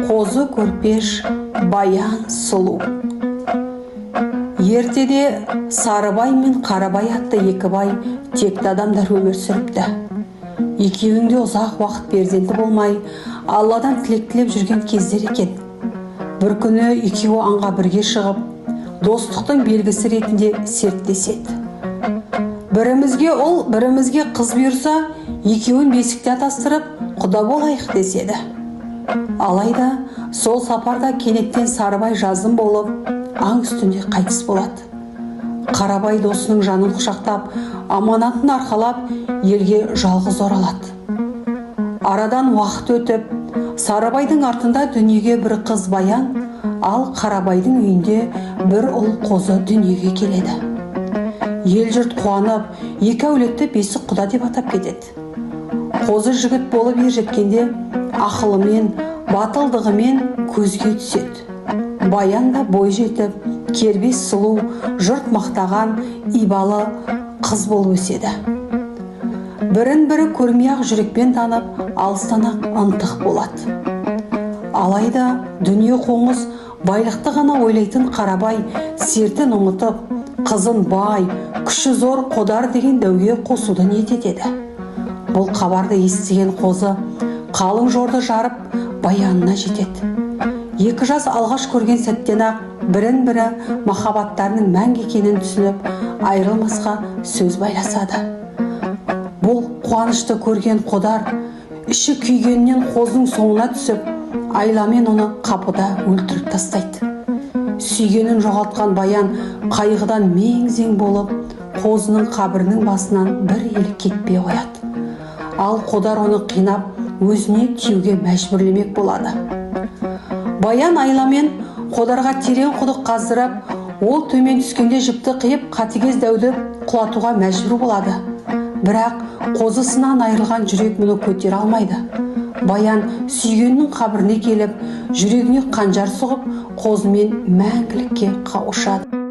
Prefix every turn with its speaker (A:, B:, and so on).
A: Қозы көрпеш баян сұлу. Ертеде Сарыбай мен Қарабай атты екі бай текті адамдар өмір сүріпті. Екеуінде ұзақ уақыт перзенті болмай, Алладан тілек тілеп жүрген кездер екен. Бір күні екеуі аңға бірге шығып, достықтың белгісі ретінде серттеседі. Бірімізге ұл, бірімізге қыз бұйырса, екеуін бесікте атастырып, құда болайық деседі. Алайда сол сапарда кенеттен Сарыбай жазым болып, аң үстінде қайтыс болады. Қарабай досының жанын құшақтап, аманатын арқалап, елге жалғыз оралады. Арадан уақыт өтіп, Сарыбайдың артында дүниеге бір қыз Баян, ал Қарабайдың үйінде бір ұл Қозы дүниеге келеді. Ел жұрт қуанып, екі әулетті бесік құда деп атап кетеді. Қозы жігіт болып ер жеткенде, ақылымен, батылдығымен көзге түседі. Баян да бой жетіп, кербез сұлу, жұрт мақтаған, ибалы қыз болып өседі. Бірін-бірі көрмей-ақ жүрекпен танып, алыстан-ақ ынтық болады. Алайда дүние қоңыз, байлықты ғана ойлайтын Қарабай сертін ұмытып, қызын бай, күші зор Қодар деген дәуге қосуды ниет етеді. Бұл хабарды естіген Қозы қалың жорды жарып Баянына жетеді. Екі жас алғаш көрген сәттен-ақ бірін-бірі махаббаттарының мәңгі екенін түсініп, айрылмасқа сөз байласады. Бұл қуанышты көрген Қодар іші күйгеннен Қозының соңына түсіп, айламен оны қапыда өлтіріп тастайды. Сүйгенін жоғалтқан Баян қайғыдан мең-зең болып, Қозының қабірінің басынан бір елі кетпей қояды. Ал Қодар оны қинап, өзіне тиюге мәжбүрлемек болады. Баян айламен Қодарға терең құдық қаздырып, ол төмен түскенде жіпті қиып, қатыгез дәуді құлатуға мәжбүр болады. Бірақ қозысынан айырылған жүрек мұны көтере алмайды. Баян сүйгенінің қабіріне келіп, жүрегіне қанжар сұғып, қозымен мәңгілікке қауышады.